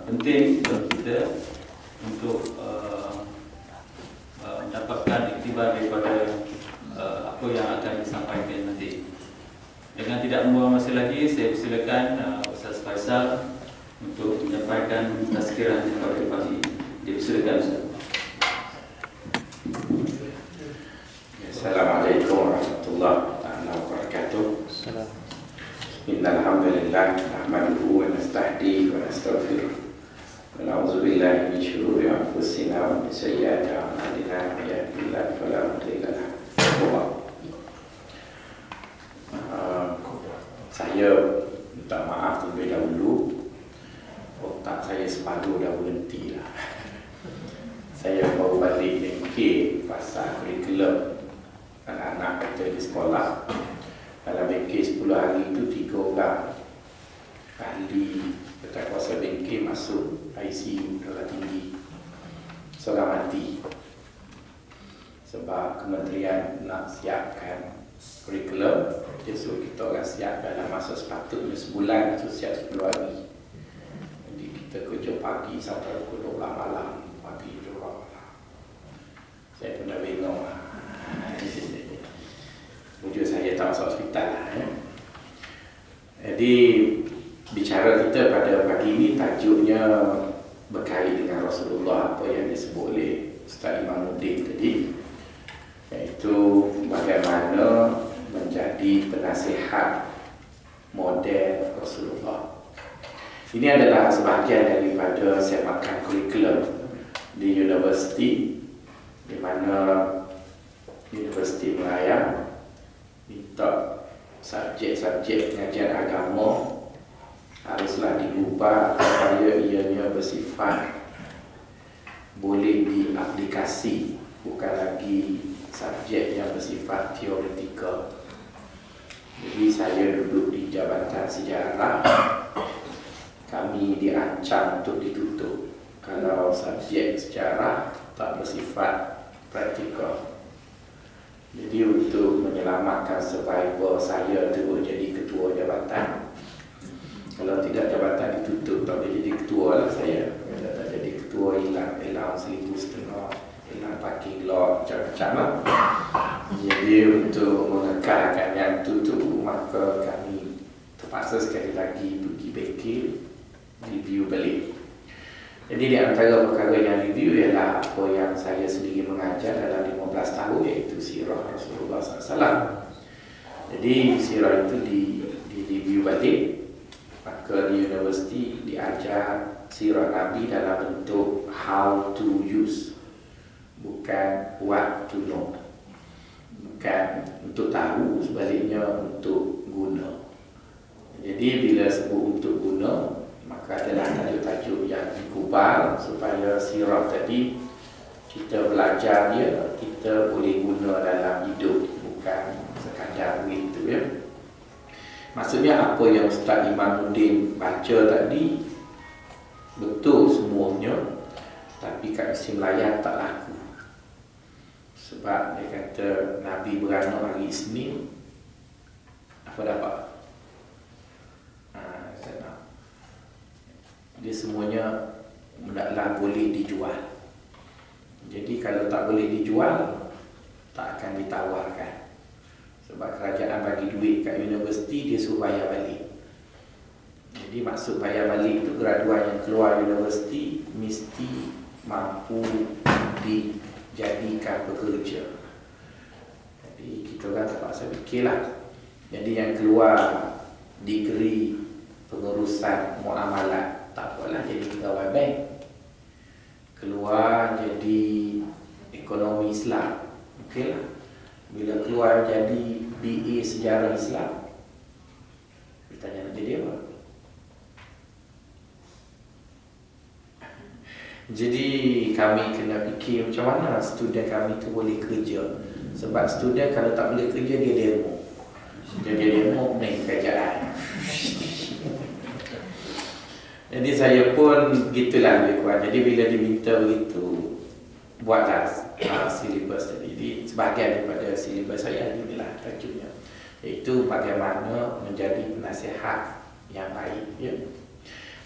penting bagi kita untuk mendapatkan iktibar daripada apa yang akan disampaikan nanti. Dengan tidak membuang masa lagi, saya persilakan Ustaz Faisal untuk menyampaikan tazkirah pada pagi. Dipersilakan Ustaz. Assalamualaikum warahmatullahi wabarakatuh. Innal hamdalillah nahmaduhu wa nasta'inu wa nastaghfiruh wa na'udzu billahi min shururi anfusina wa min sayyiati a'malina may yahdihillahu fala mudilla lahu. Saya minta maaf terlebih dahulu, otak saya sepadu dah berhenti lah. Saya baru balik MK pasal kurikulum anak-anak kita di sekolah. Dalam MK 10 hari itu 3 orang ahli berkuasa MK masuk ICU darah tinggi seorang mati sebab kementerian nak siapkan kurikulum. Dia suruh kita orang siap dalam masa sepatutnya sebulan, itu siap 10 hari. Jadi kita kerja pagi sampai pukul 12 malam, pagi 12 malam. Saya pun dah bingung lah. Wujud saya tak masuk hospital lah. Jadi bicara kita pada pagi ini tajuknya berkait dengan Rasulullah, apa yang disebut oleh Ustaz Imamuddin tadi, iaitu bagaimana menjadi penasihat model Rasulullah. Ini adalah sebahagian daripada semakan kurikulum di universiti, di mana Universiti Melayu minta subjek-subjek pengajian agama haruslah diubah supaya ianya bersifat boleh diaplikasi, bukan lagi subjek yang bersifat teoretikal. Jadi saya duduk di Jabatan Sejarah, kami diancam untuk ditutup kalau subjek sejarah tak bersifat praktikal. Jadi untuk menyelamatkan survivor saya terus jadi ketua jabatan. Kalau tidak jabatan ditutup, tak boleh jadi ketua lah saya. Kalau tak jadi ketua, hilang 1,500, hilang parking lot, macam-macam lah. Jadi untuk mengekalkan yang tutup, maka kami terpaksa sekali lagi pergi bengkel, review balik. Jadi di antara perkara yang review ialah apa yang saya sendiri mengajar dalam 15 tahun, iaitu sirah Rasulullah SAW. Jadi sirah itu di review balik, maka di universiti diajar sirah Nabi dalam bentuk how to use, bukan what to know. Bukan untuk tahu, sebaliknya untuk guna. Jadi bila sebut untuk guna, maka adalah tajuk-tajuk yang dikubal supaya sirah tadi kita belajar dia, kita boleh guna dalam hidup, bukan sekadar begitu ya. Maksudnya apa yang Ustaz Imamuddin baca tadi betul semuanya, tapi kat Mesir Melayu tak laku. Sebab dia kata Nabi beranak hari Isnin, apa dapat? Dia semuanya hendaklah boleh dijual. Jadi kalau tak boleh dijual, tak akan ditawarkan. Sebab kerajaan bagi duit kat universiti, dia suruh bayar balik. Jadi maksud bayar balik itu graduan yang keluar universiti mesti mampu dijadikan pekerja. Jadi kita orang terpaksa fikirlah. Jadi yang keluar degree pengurusan muamalat, tak apalah jadi pegawai bank. Keluar jadi ekonomi Islam, okeylah. Bila keluar jadi BA sejarah Islam, ditanya nak jadi apa? Jadi kami kena fikir macam mana student kami tu boleh kerja. Sebab student kalau tak boleh kerja, dia demo. Dia demo naik kerajaan. Jadi saya pun gitulah lebih kurang. Jadi bila diminta begitu, buatlah silibus tadi. Jadi sebahagian daripada silibus saya inilah tajuknya, iaitu bagaimana menjadi penasihat yang baik ya.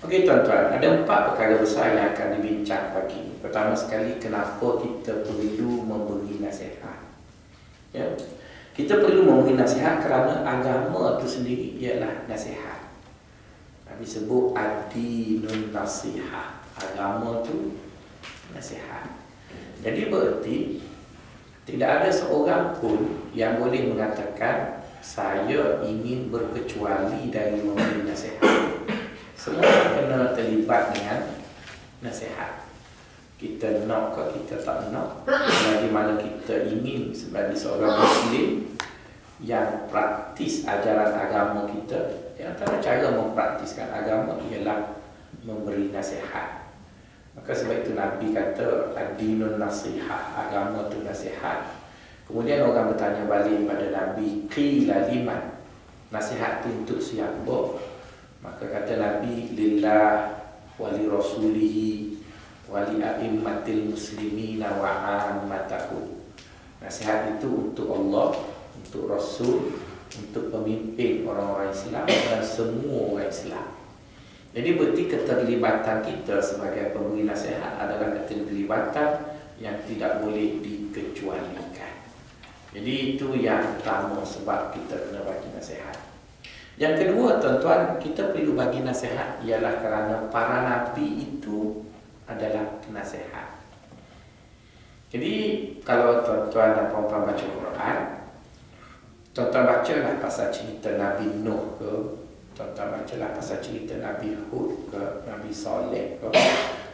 Okey tuan-tuan, ada 4 perkara besar yang akan dibincang pagi ini. Pertama sekali, kenapa kita perlu memberi nasihat. Ya. Kita perlu memberi nasihat kerana agama itu sendiri ialah nasihat. Nabi sebut ad-dinun nasihah. Agama itu nasihat. Jadi berarti tidak ada seorang pun yang boleh mengatakan saya ingin berkecuali dari memberi nasihat. Semua kena terlibat dengan nasihat. Kita nak ke kita tak nak, bagaimana kita ingin sebagai seorang Muslim yang praktis ajaran agama kita. Yang antara cara mempraktiskan agama ialah memberi nasihat. Maka sebab itu Nabi kata ad-dinun nasihah, agama itu nasihat. Kemudian orang bertanya balik pada Nabi, qila liman, nasihat itu untuk siapa? Maka kata Nabi, lillah wali rasulihi wali a'immatil muslimina wa ammatahu. Nasihat itu untuk Allah, untuk Rasul, untuk pemimpin orang-orang Islam dan semua orang Islam. Jadi berarti keterlibatan kita sebagai pemberi nasihat adalah keterlibatan yang tidak boleh dikecualikan. Jadi itu yang pertama sebab kita kena bagi nasihat. Yang kedua tuan-tuan, kita perlu bagi nasihat ialah kerana para nabi itu adalah nasihat. Jadi kalau tuan-tuan dan puan-puan baca Quran, tuan-tuan bacalah pasal cerita Nabi Nuh ke, tuan-tuan bacalah pasal cerita Nabi Hud ke, Nabi Saleh ke,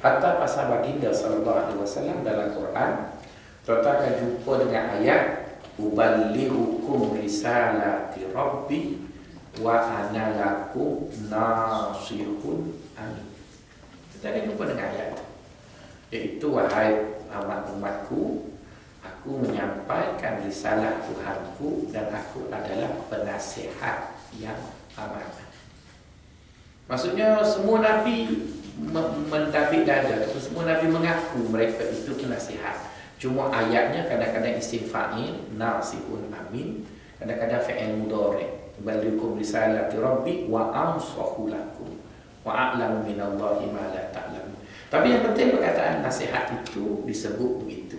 hatta pasal baginda sallallahu alaihi wasallam dalam Quran, tuan-tuan akan jumpa dengan ayat uballighukum risalati rabbi wa ana lakum nasihun amin. Kita akan jumpa dengan ayat, iaitu wahai umat-umatku, aku menyampaikan risalah Tuhanku dan aku adalah penasihat yang amanah. Maksudnya semua Nabi mendapik dada, semua Nabi mengaku mereka itu penasihat. Cuma ayatnya kadang-kadang isim fa'il, nasihun amin, kadang-kadang fa'il mudhari', ballikum risalati rabbi wa ansahu lakum wa a'lamu minallahi ma la ta'lamun. Tapi yang penting perkataan nasihat itu disebut begitu.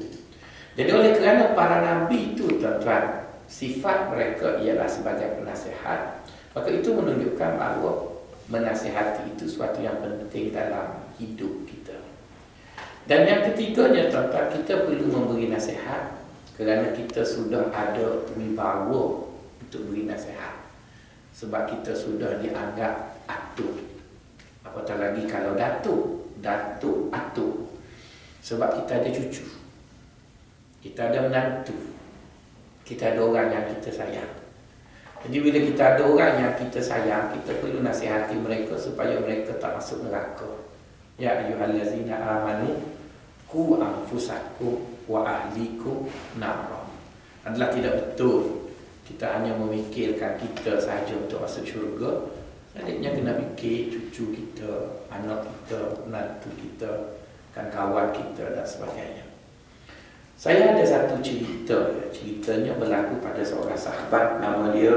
Jadi oleh kerana para nabi itu tuan-tuan, sifat mereka ialah sebagai penasihat, maka itu menunjukkan bahawa menasihati itu suatu yang penting dalam hidup kita. Dan yang ketiganya tuan-tuan, kita perlu memberi nasihat kerana kita sudah ada wibawa untuk beri nasihat. Sebab kita sudah dianggap atuk. Apatah lagi kalau datuk atuk. Sebab kita ada cucu, kita ada menantu, kita ada orang yang kita sayang. Jadi bila kita ada orang yang kita sayang, kita perlu nasihati mereka supaya mereka tak masuk neraka. Ya ayyuhallazina amanu qu anfusakum wa ahlikum nara. Adalah tidak betul kita hanya memikirkan kita sahaja untuk masuk syurga. Sebaliknya kena fikir cucu kita, anak kita, menantu kita, kawan kita dan sebagainya. Saya ada satu cerita, ceritanya berlaku pada seorang sahabat, nama dia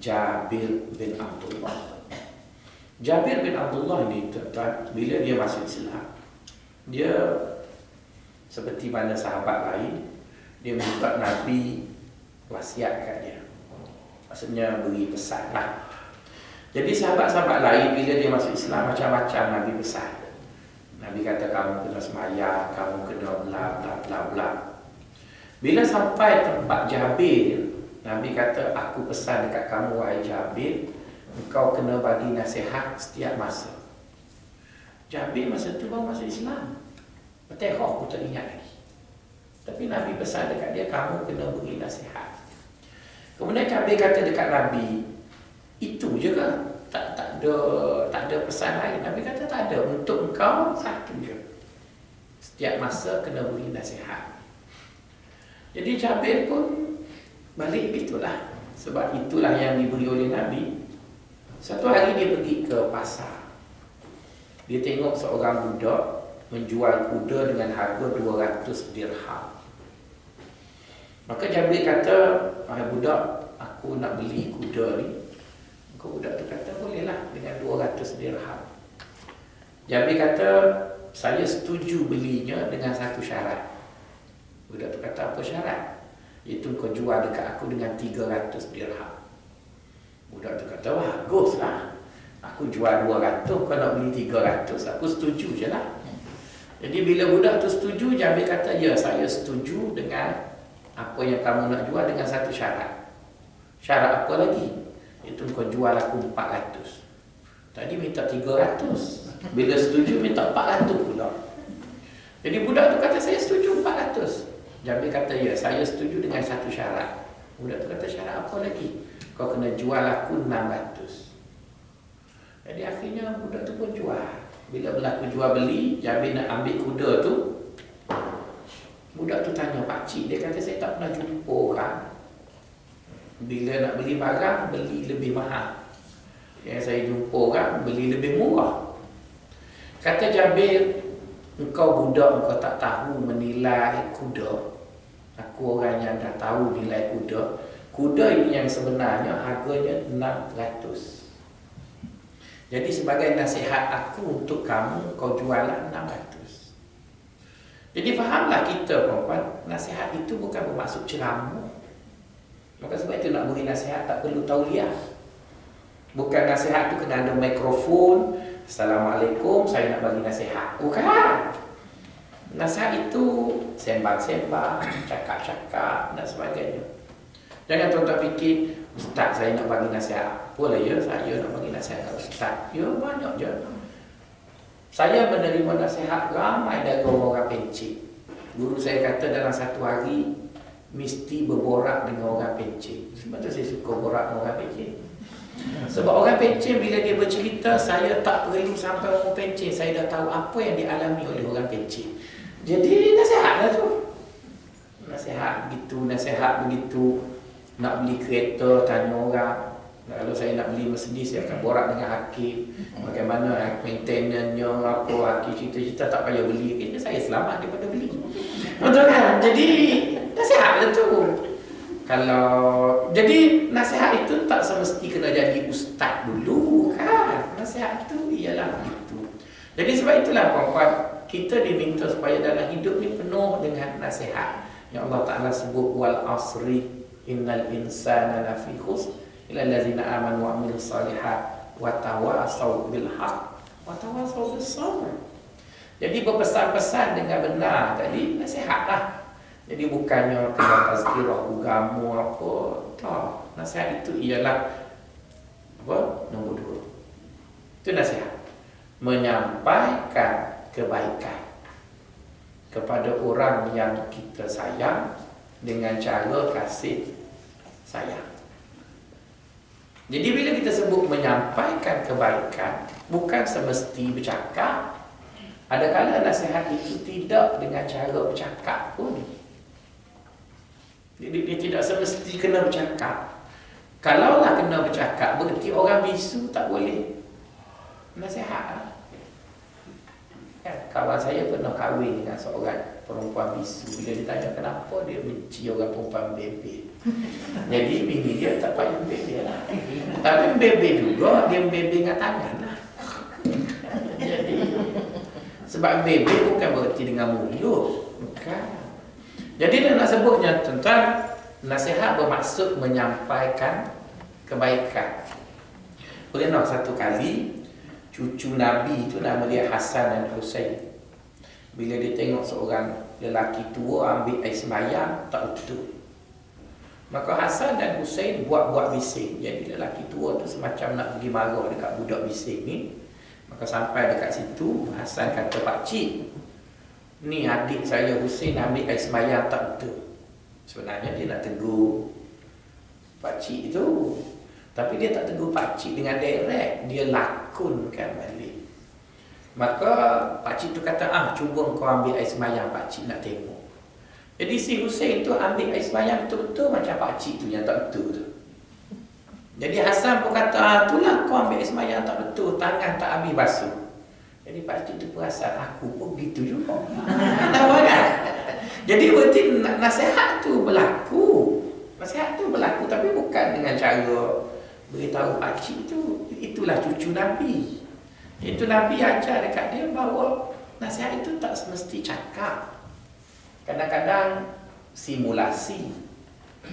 Jabir bin Abdullah. Jabir bin Abdullah ini tuan-tuan, bila dia masuk Islam, dia seperti mana sahabat lain, dia minta Nabi wasiat kat dia. Maksudnya beri pesan lah. Jadi sahabat-sahabat lain bila dia masuk Islam macam-macam Nabi pesan. Nabi kata kamu kena sembahyang, kamu kena bla bla bla bla. Bila sampai tempat Jabir, Nabi kata aku pesan dekat kamu wahai Jabir, engkau kena bagi nasihat setiap masa. Jabir masa tu baru masuk Islam. Betul aku tak ingat lagi. Tapi Nabi pesan dekat dia, kamu kena beri nasihat. Kemudian Jabir kata dekat Nabi, itu je ke? Tak ada pesan lain. Nabi kata tak ada. Untuk engkau satu je. Setiap masa kena beri nasihat. Jadi Jabir pun balik itulah. Sebab itulah yang diberi oleh Nabi. Satu hari dia pergi ke pasar. Dia tengok seorang budak menjual kuda dengan harga 200 dirham. Maka Jabir kata, wahai budak, aku nak beli kuda ni. Maka budak tu kata, bolehlah dengan 200 dirham. Jabir kata, saya setuju belinya dengan satu syarat. Budak tu kata, apa syarat? Itu kau jual dekat aku dengan 300 dirham. Budak tu kata, baguslah. Aku jual 200, kau nak beli 300. Aku setuju je lah. Jadi bila budak tu setuju, Jabir kata, ya saya setuju dengan apa yang kamu nak jual dengan satu syarat. Syarat apa lagi? Itu kau jual aku 400. Tadi minta 300. Bila setuju minta 400 pula. Jadi budak tu kata, saya setuju 400. Jabir kata, ya saya setuju dengan satu syarat. Budak tu kata, syarat apa lagi? Kau kena jual aku 600. Jadi akhirnya budak tu pun jual. Bila berlaku jual beli, Jabir nak ambil kuda tu. Budak tu tanya pakcik, dia kata saya tak pernah jumpa orang bila nak beli barang, beli lebih mahal. Yang saya jumpa orang, beli lebih murah. Kata Jabir, engkau budak, engkau tak tahu menilai kuda. Aku orang yang dah tahu nilai kuda. Kuda ini yang sebenarnya harganya 600. Jadi sebagai nasihat aku untuk kamu, kau jualan 600. Jadi fahamlah kita perempuan, nasihat itu bukan bermaksud ceramah. Maka sebab itu nak beri nasihat tak perlu tauliah. Bukan nasihat itu kena ada mikrofon. Assalamualaikum, saya nak bagi nasihat. Bukan. Nasihat itu sembang-sembang, cakap-cakap dan sebagainya. Jangan tuan-tuan fikir, Ustaz saya nak bagi nasihat. Boleh ya, saya nak bagi nasihat kat Ustaz. Ya, banyak je. Saya menerima nasihat ramai dari orang pencik. Guru saya kata dalam satu hari mesti berborak dengan orang pencik. Sebab tu saya suka borak dengan orang pencik. Sebab orang pencik bila dia bercerita, saya tak perlu sampai orang pencik, saya dah tahu apa yang dialami oleh orang pencik. Jadi nasihatlah tu. Nasihat begitu, nasihat begitu. Nak beli kereta, tanya orang. Kalau saya nak beli Mercedes, saya akan borak dengan hakim. Bagaimana maintenance-nya, apa, hakim cerita-cerita tak payah beli. Kayaknya saya selamat daripada beli. Betul kan? Jadi, nasihat tu. Jadi, nasihat itu tak semesti kena jadi ustaz dulu, kan? Nasihat itu ialah begitu. Jadi, sebab itulah perempuan, kita diminta supaya dalam hidup ni penuh dengan nasihat. Yang Allah Ta'ala sebut, wal asri innal insana lafi khusr illa allazina amanu wa amilus solihat wa tawasaw bil haqq wa tawasaw bis sabr. Jadi berpesan-pesan dengan benar tadi nasihatlah. Jadi bukannya kena tazkirah agama apa, tak. Nasihat itu ialah apa? Nombor 2. Itu nasihat. Menyampaikan kebaikan kepada orang yang kita sayang dengan cara kasih sayang. Jadi bila kita sebut menyampaikan kebaikan, bukan semesti bercakap. Adakala nasihat itu tidak dengan cara bercakap pun. Jadi dia tidak semesti kena bercakap. Kalaulah kena bercakap, berarti orang bisu tak boleh nasihat. Kawan saya pernah kahwin dengan seorang perempuan bisu. Bila ditanya kenapa dia benci orang perempuan bebek, jadi bini dia tak payah bebek lah. Tapi bebek juga, dia bebek dengan tangan lah. Jadi sebab bebek bukan berarti dengan mulut, bukan. Jadi dia nak sebutnya tentang nasihat bermaksud menyampaikan kebaikan. Pernah satu kali cucu Nabi itu nama dia Hasan dan Husain. Bila dia tengok seorang lelaki tua ambil air sembahyang tak betul, maka Hasan dan Husain buat-buat bising. Jadi lelaki tua tu semacam nak pergi marah dekat budak bising ni. Maka sampai dekat situ, Hasan kata, pakcik, ni adik saya Husain ambil air sembahyang tak betul. Sebenarnya dia nak tegur pakcik itu, tapi dia tak tegur pakcik dengan direct, dia lakonkan balik. Maka pakcik tu kata, cuba kau ambil air sembahyang, pakcik nak tengok. Jadi si Husain tu ambil air sembahyang betul-betul macam pakcik tu yang tak betul tu. Jadi Hasan pun kata, itulah kau ambil air sembahyang tak betul, tangan tak habis basuh. Jadi pakcik tu perasan, aku pun begitu juga. Tahu kan? Jadi berarti nasihat tu berlaku. Nasihat tu berlaku, tapi bukan dengan cara beritahu pakcik tu. Itulah cucu Nabi. Itu Nabi ajar dekat dia bahawa nasihat itu tak semesti cakap. Kadang-kadang simulasi,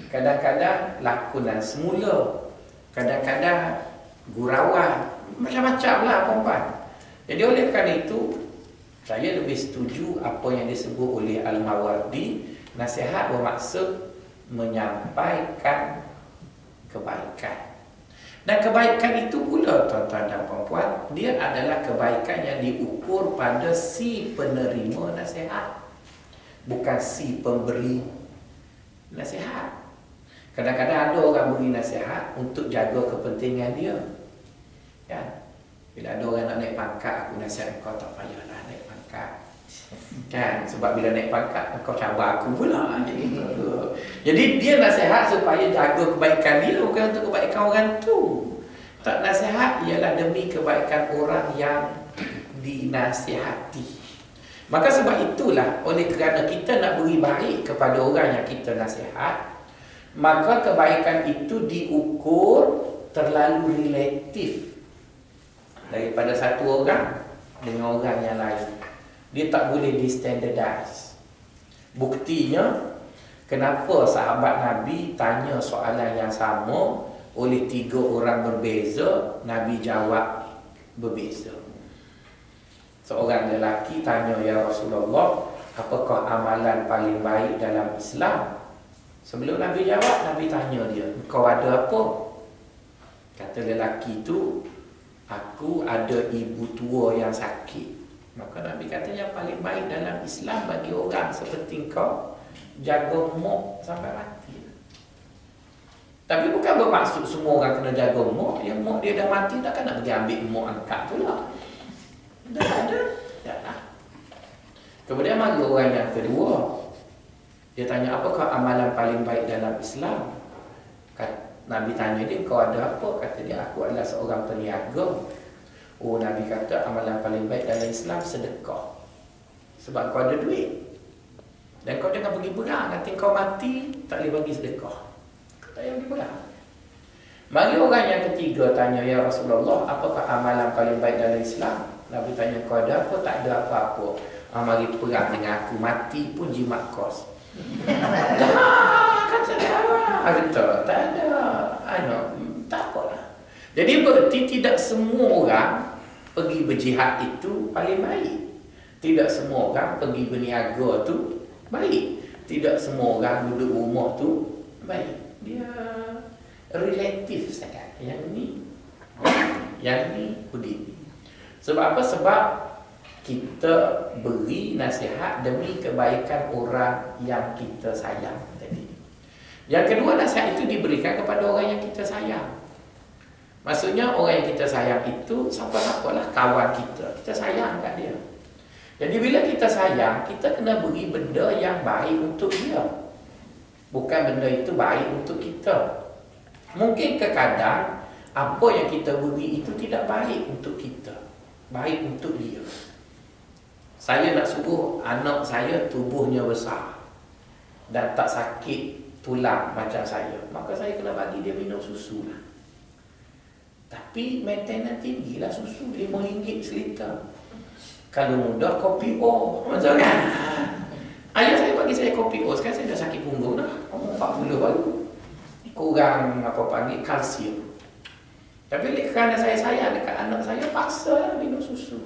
kadang-kadang lakonan semula, kadang-kadang gurauan, macam-macam lah perempuan. Jadi oleh kerana itu, saya lebih setuju apa yang disebut oleh Al-Mawardi, nasihat bermaksud menyampaikan kebaikan. Dan kebaikan itu pula tuan-tuan dan puan-puan, dia adalah kebaikan yang diukur pada si penerima nasihat, bukan si pemberi nasihat. Kadang-kadang ada orang beri nasihat untuk jaga kepentingan dia. Kan? Bila ada orang nak naik pangkat, aku nasihat kau tak payahlah naik pangkat. Kan? Sebab bila naik pangkat, kau cabar aku pula. Jadi dia nasihat supaya jaga kebaikan dia, bukan untuk kebaikan orang tu. Tak nasihat ialah demi kebaikan orang yang dinasihati. Maka sebab itulah, oleh kerana kita nak beri baik kepada orang yang kita nasihat, maka kebaikan itu diukur terlalu relatif daripada satu orang dengan orang yang lain. Dia tak boleh di-standardize. Buktinya, kenapa sahabat Nabi tanya soalan yang sama oleh 3 orang berbeza, Nabi jawab berbeza. Seorang lelaki tanya, ya Rasulullah, apakah amalan paling baik dalam Islam? Sebelum Nabi jawab, Nabi tanya dia, kau ada apa? Kata lelaki itu, aku ada ibu tua yang sakit. Maka Nabi kata yang paling baik dalam Islam bagi orang seperti kau, jaga mak sampai mati. Tapi bukan bermaksud semua orang kena jaga mak. Yang mak dia dah mati, takkan nak pergi ambil mak angkat pula. Dah ada. Dah. Kemudian mari orang yang kedua. Dia tanya, apakah amalan paling baik dalam Islam? Nabi tanya dia, kau ada apa? Kata dia, aku adalah seorang peniaga. Oh, Nabi kata amalan paling baik dalam Islam sedekah. Sebab kau ada duit. Dan kau jangan pergi perang, nanti kau mati tak boleh bagi sedekah. Kau tak payah pergi perang. Mari orang yang ketiga tanya, ya Rasulullah, apakah amalan paling baik dalam Islam? Nabi tanya, kau ada apa? Tak ada apa-apa. Mari perang dengan aku, mati pun jimat kos. Kata dia, kata tak ada. Tak apalah. Jadi berarti tidak semua orang pergi berjihad itu paling baik. Tidak semua orang pergi berniaga tu baik. Tidak semua orang duduk rumah tu baik. Dia relatif sangat. Yang ni begini. Sebab apa? Sebab kita beri nasihat demi kebaikan orang yang kita sayang tadi. Yang kedua, nasihat itu diberikan kepada orang yang kita sayang. Maksudnya orang yang kita sayang itu siapa-siapalah kawan kita. Kita sayang kat dia. Jadi bila kita sayang, kita kena beri benda yang baik untuk dia. Bukan benda itu baik untuk kita. Mungkin kadang apa yang kita beri itu tidak baik untuk kita. Baik untuk dia. Saya nak suruh anak saya tubuhnya besar dan tak sakit tulang macam saya, maka saya kena bagi dia minum susu lah. Tapi maintenance tinggi lah susu, RM5 seliter. Kalau mudah kopi O, macam kan? Ayah saya bagi saya kopi O, sekarang saya dah sakit punggung dah, umur 40 baru. Kurang apa panggil kalsium. Tapi kerana saya sayang dekat anak saya, paksa lah minum susu.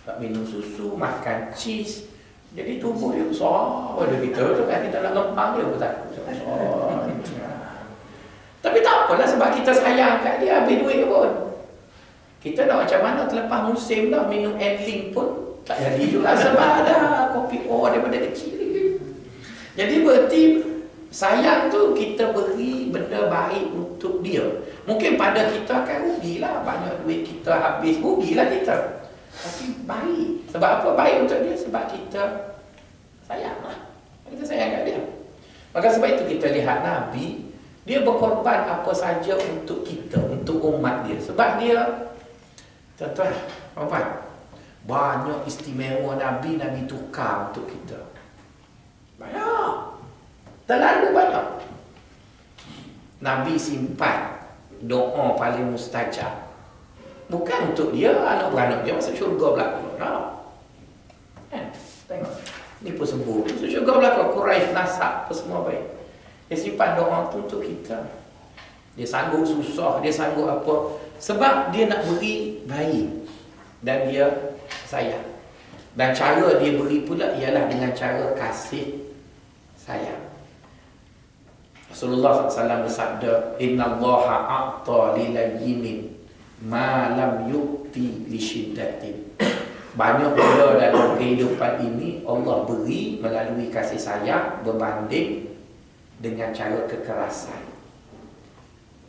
Tak minum susu, makan cheese. Jadi tubuh dia besar. Pada kita tu kan kita nak lempang dia pun takut. Tapi tak apalah sebab kita sayang kat dia, habis duit pun. Kita nak macam mana terlepas musim dah minum Enling pun tak jadi juga sebab ada kopi O daripada kecil. Jadi berarti sayang tu kita beri benda baik untuk dia. Mungkin pada kita akan rugilah, banyak duit kita habis, rugilah kita. Tapi baik. Sebab apa baik untuk dia? Sebab kita sayang lah. Kita sayang kat dia. Maka sebab itu kita lihat Nabi, dia berkorban apa saja untuk kita, untuk umat dia. Sebab dia, tuan-tuan, banyak istimewa Nabi tukar untuk kita. Banyak. Terlalu banyak. Nabi simpan doa paling mustajab. Bukan untuk dia, anak beranak dia masuk syurga berlaku. Kan? Tengok. Ni pun sembuh. Masuk syurga berlaku. Quraisy, nasab, apa semua baik. Dia simpan doa tu untuk kita. Dia sanggup susah, dia sanggup apa. Sebab dia nak beri bayi. Dan dia sayang. Dan cara dia beri pula ialah dengan cara kasih sayang. Rasulullah SAW bersabda, Inna Allaha a'ta lilayyinin ma lam yukti li syiddatin. Banyak benda dalam kehidupan ini Allah beri melalui kasih sayang berbanding dengan cara kekerasan.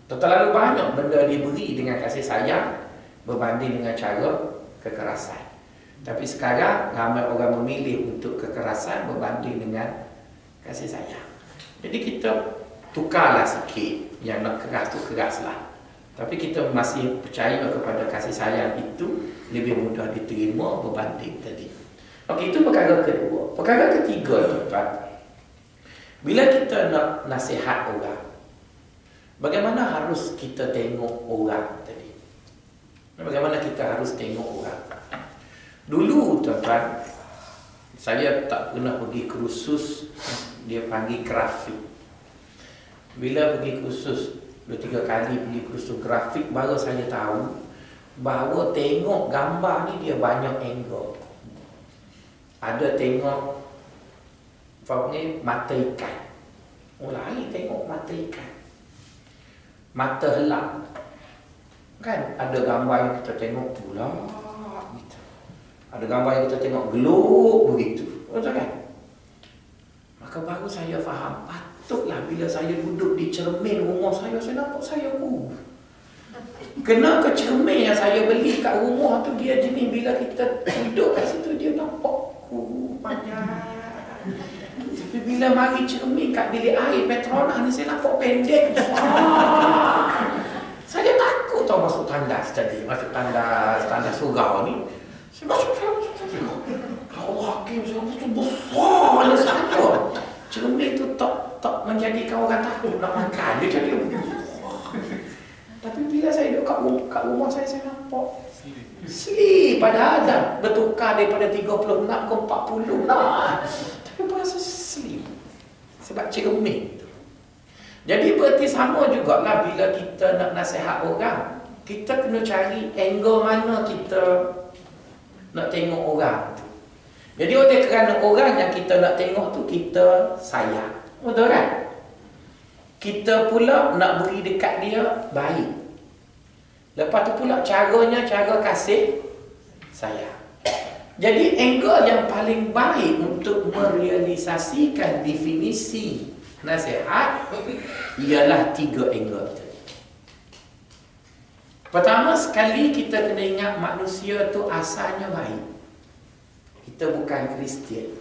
Terlalu banyak benda diberi dengan kasih sayang berbanding dengan cara kekerasan. Tapi sekarang ramai orang memilih untuk kekerasan berbanding dengan kasih sayang. Jadi kita tukarlah sikit. Yang nak keras tu keraslah. Tapi kita masih percaya kepada kasih sayang itu lebih mudah diterima berbanding tadi. Okey, itu perkara kedua. Perkara ketiga, tuan-tuan. Bila kita nak nasihat orang, bagaimana harus kita tengok orang tadi? Bagaimana kita harus tengok orang? Dulu, tuan-tuan, saya tak pernah pergi kursus, dia panggil grafik. Bila pergi kursus 2-3 kali pergi kursus grafik, baru saya tahu bahawa tengok gambar ni dia banyak angle. Ada tengok mata ikan. Lain tengok mata ikan. Mata helang. Kan ada gambar yang kita tengok pula gitu. Ada gambar yang kita tengok gelap begitu. Betul kan? Maka baru saya faham, patutlah bila saya duduk di cermin rumah saya nampak saya kurus. Kenapa cermin yang saya beli kat rumah tu dia jenis bila kita duduk kat situ dia nampak kurus panjang. Tapi bila mari cermin kat bilik air Petronas ni saya nampak pendek. Saya takut tau masuk tandas tadi, masuk tandas surau ni. Saya masuk Allah Hakim, saya betul besar saya. Cermin tu tak menjadikan orang takut nak makan. Dia jadi tapi bila saya duduk kat rumah saya nampak sleep. Padahal dah bertukar daripada 36 ke 40 lah. Tapi berasa sleep sebab cermin tu. Jadi berarti sama jugalah bila kita nak nasihat orang, kita kena cari angle mana kita nak tengok orang tu. Jadi oleh kerana orang yang kita nak tengok tu kita sayang. Betul kan? Kita pula nak beri dekat dia baik. Lepas tu pula caranya cara kasih sayang. Jadi angle yang paling baik untuk merealisasikan definisi nasihat ialah 3 angle. Pertama sekali kita kena ingat manusia tu asalnya baik. Kita bukan Kristian,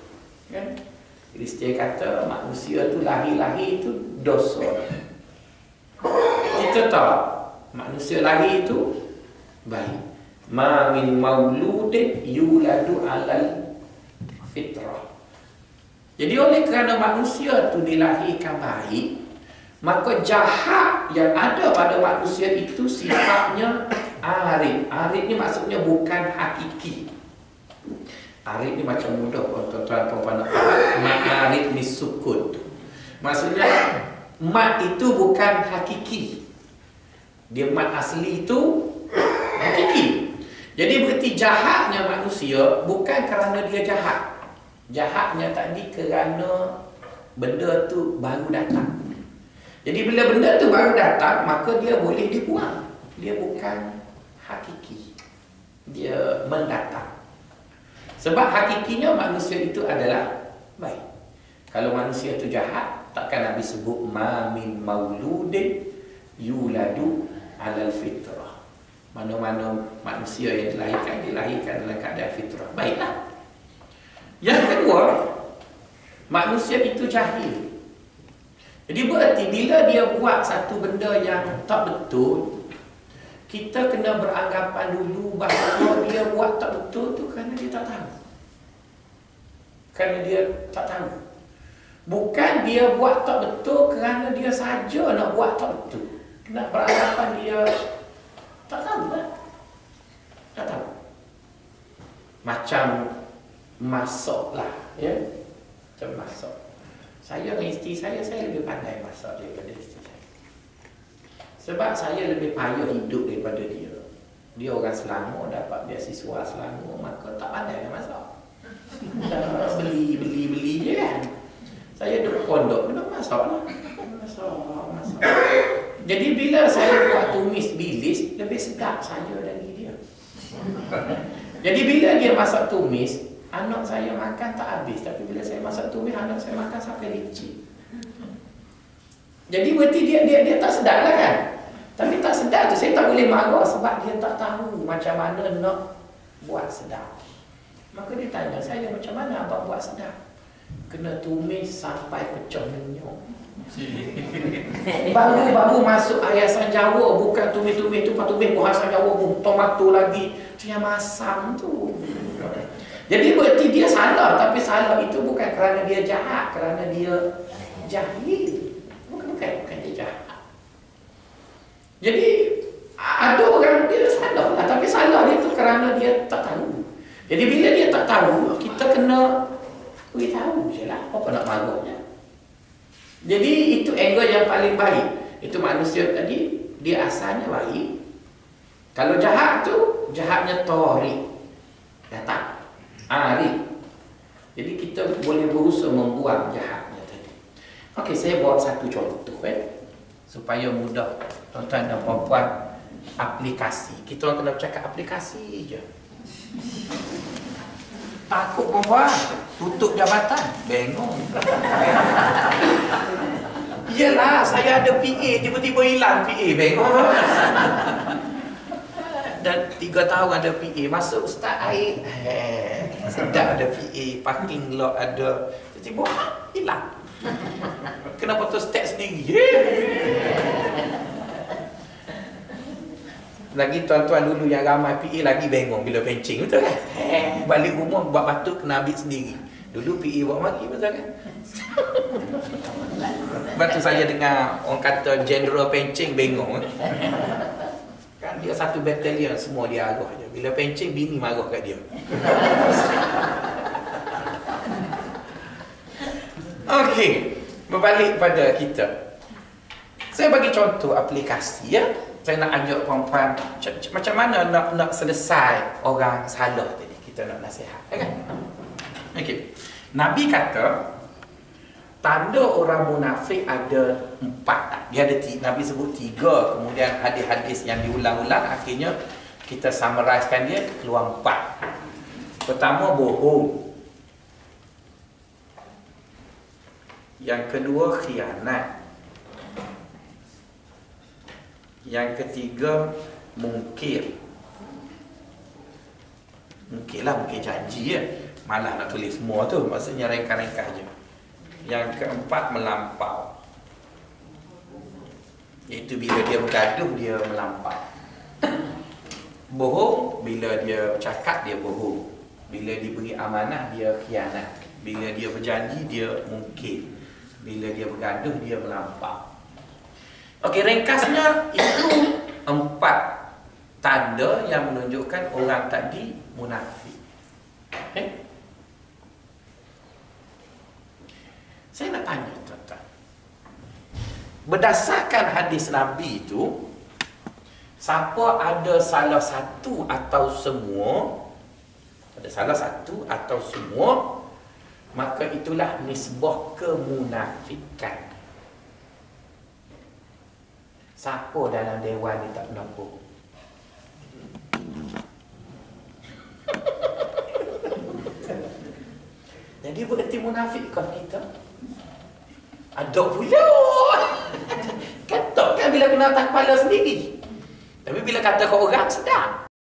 kan? Kristian kata manusia tu lahir itu dosa. Kita tahu manusia lahir itu baik. Ma min mauludin yuladu alal fitrah. Jadi oleh kerana manusia tu dilahirkan baik, maka jahat yang ada pada manusia itu sifatnya arid. Arid ni maksudnya bukan hakiki. Arid ni macam mudah tuan-tuan puan-puan nak faham. Arid ni sukun. Maksudnya mat itu bukan hakiki. Dia mat asli itu hakiki. Jadi berarti jahatnya manusia bukan kerana dia jahat. Jahatnya tadi kerana benda tu baru datang. Jadi bila benda tu baru datang, maka dia boleh dibuang. Dia bukan hakiki. Dia mendatang. Sebab hakikinya manusia itu adalah baik. Kalau manusia itu jahat, takkan Nabi sebut ma min mauludin yuladu alal fitrah. Mana-mana manusia yang dilahirkan dalam keadaan fitrah. Baiklah. Yang kedua, manusia itu jahil. Jadi berarti bila dia buat satu benda yang tak betul, kita kena beranggapan dulu bahawa dia buat tak betul tu kerana dia tak tahu. Kerana dia tak tahu. Bukan dia buat tak betul kerana dia saja nak buat tak betul. Kena beranggapan dia tak tahu lah. macam masak lah, ya, macam masak. Saya dengan isteri saya lebih pandai masak daripada isteri saya. Sebab saya lebih payah hidup daripada dia. Dia orang Selangor, dapat beasiswa Selangor, maka tak pandai nak masak. Beli je kan. Saya duduk pondok, kena masak lah. Masak. Jadi bila saya buat tumis bilis, lebih sedap saya dari dia. Jadi bila dia masak tumis, anak saya makan tak habis. Tapi bila saya masak tumis, anak saya makan sampai licin. Jadi berarti dia tak sedap lah kan. Tapi tak sedap tu saya tak boleh marah sebab dia tak tahu macam mana nak buat sedap. Maka dia tanya saya, macam mana abang buat sedap? Kena tumis sampai pecah menyok. Baru masuk ayasan Jawa, bukan tumis-tumis tu, tumis bahasa Jawa pun tomato lagi, macam masam tu. Jadi berarti dia salah, tapi salah itu bukan kerana dia jahat, kerana dia jahil. Bukan dia jahat. Jadi ada orang dia salah lah, tapi salah dia tu kerana dia tak tahu. Jadi bila dia tak tahu, kita kena beritahu je lah, apa nak marahnya. Jadi itu angle yang paling baik. Itu manusia tadi, dia asalnya baik. Kalau jahat tu, jahatnya Torik, datang, Arif. Jadi kita boleh berusaha membuang jahatnya tadi. Okey, saya buat satu contoh supaya mudah tuan-tuan dan puan-puan. Aplikasi, kita orang kena bercakap aplikasi je. Takut perempuan tutup jabatan, bengong. Yelah, saya ada PA, tiba-tiba hilang PA, bengong. Dan 3 tahun ada PA, masuk Ustaz air, sedap ada PA, parking lot ada, tiba-tiba hilang. Kena potong step sendiri. Lagi tuan-tuan dulu yang ramai PA lagi bengong bila pencing, betul kan? Balik rumah buat batuk kena ambil sendiri. Dulu PA buat maki, betul kan? Lepas tu saya dengar orang kata general pencing bengong. Kan dia satu batalion, semua dia arah je. Bila pencing, bini marah kat dia. Okey, berbalik pada kita. Saya bagi contoh aplikasi, ya. Saya nak ajak perempuan macam mana nak selesai orang salah tadi. Kita nak nasihat, kan? Okey. Nabi kata tanda orang munafik ada 4. Dia ada Nabi sebut 3, kemudian hadis-hadis yang diulang-ulang, akhirnya kita summarizekan dia keluar 4. Pertama, bohong. Yang kedua, khianat. Yang ketiga, mungkir. Mungkir janji ya. Malah nak tulis semua tu, maksudnya ringkas-ringkas je. Yang keempat, melampau. Iaitu bila dia bergaduh, dia melampau. Bohong, bila dia cakap, dia bohong. Bila diberi amanah, dia khianat. Bila dia berjanji, dia mungkir. Bila dia bergaduh, dia melampau. Okey, ringkasnya itu 4 tanda yang menunjukkan orang tadi munafik. Okay? Saya nak tanya tuan-tuan. Berdasarkan hadis Nabi itu, siapa ada salah satu atau semua, maka itulah nisbah kemunafikan. Siapa dalam dewan ni tak menopok? Jadi berarti munafikkah kita? Ada pula. Kata kan bila kena atas kepala sendiri. Tapi bila kata ke orang sedap.